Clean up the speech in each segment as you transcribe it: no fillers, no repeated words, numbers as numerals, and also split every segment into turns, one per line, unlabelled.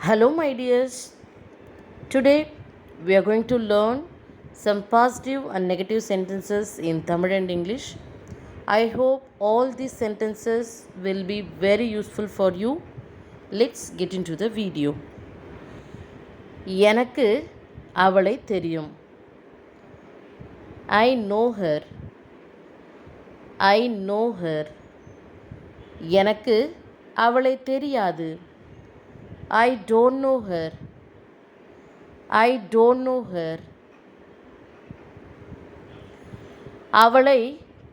Hello, my dears. Today we are going to learn some positive and negative sentences in Tamil and English. I hope all these sentences will be very useful for you. Let's get into the video. எனக்கு அவளை தெரியும். I know her. I know her. எனக்கு அவளை தெரியாது. I don't know her. I don't know her. அவளை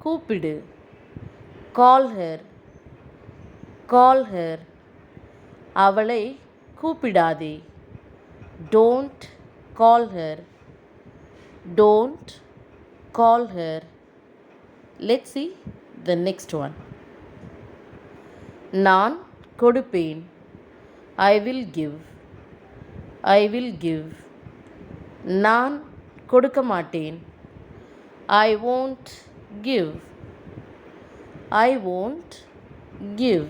கூப்பிடு. Call her. Call her. அவளை கூப்பிடாதே. Don't call her. Don't call her. Let's see the next one. நான் கொடுப்பேன். I will give. I will give. நான் கொடுக்க மாட்டேன். I won't give. I won't give.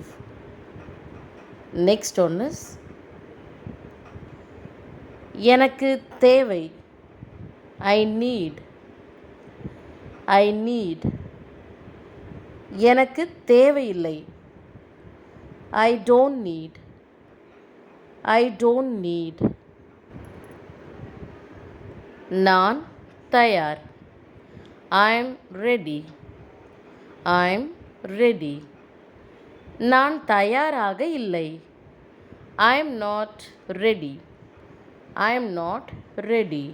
Next one is எனக்கு தேவை. I need. I need. எனக்கு தேவையில்லை. I don't need. I don't need. நான் தயார். I'm ready. I'm ready. நான் தயாராக இல்லை. I'm not ready. I'm not ready.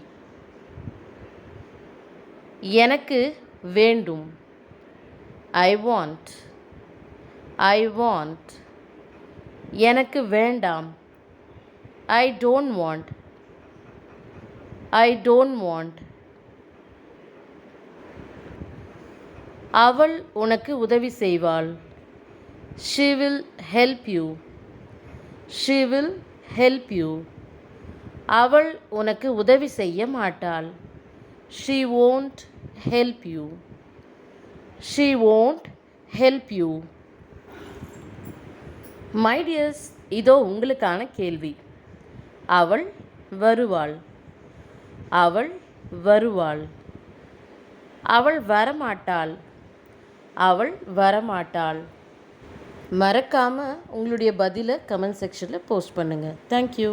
எனக்கு வேண்டும். I want. I want. எனக்கு வேண்டாம். I don't want. I don't want. அவள் உனக்கு உதவி செய்வாள். She will help you. She will help you. அவள் உனக்கு உதவி செய்ய மாட்டாள். She won't help you. She won't help you. My dears, இதோ உங்களுக்கான கேள்வி. அவள் வருவாள். அவள் வருவாள். அவள் வரமாட்டாள். அவள் வரமாட்டாள். மறக்காமல் உங்களுடைய பதிலை கமெண்ட் செக்ஷனில் போஸ்ட் பண்ணுங்கள். தேங்க்யூ.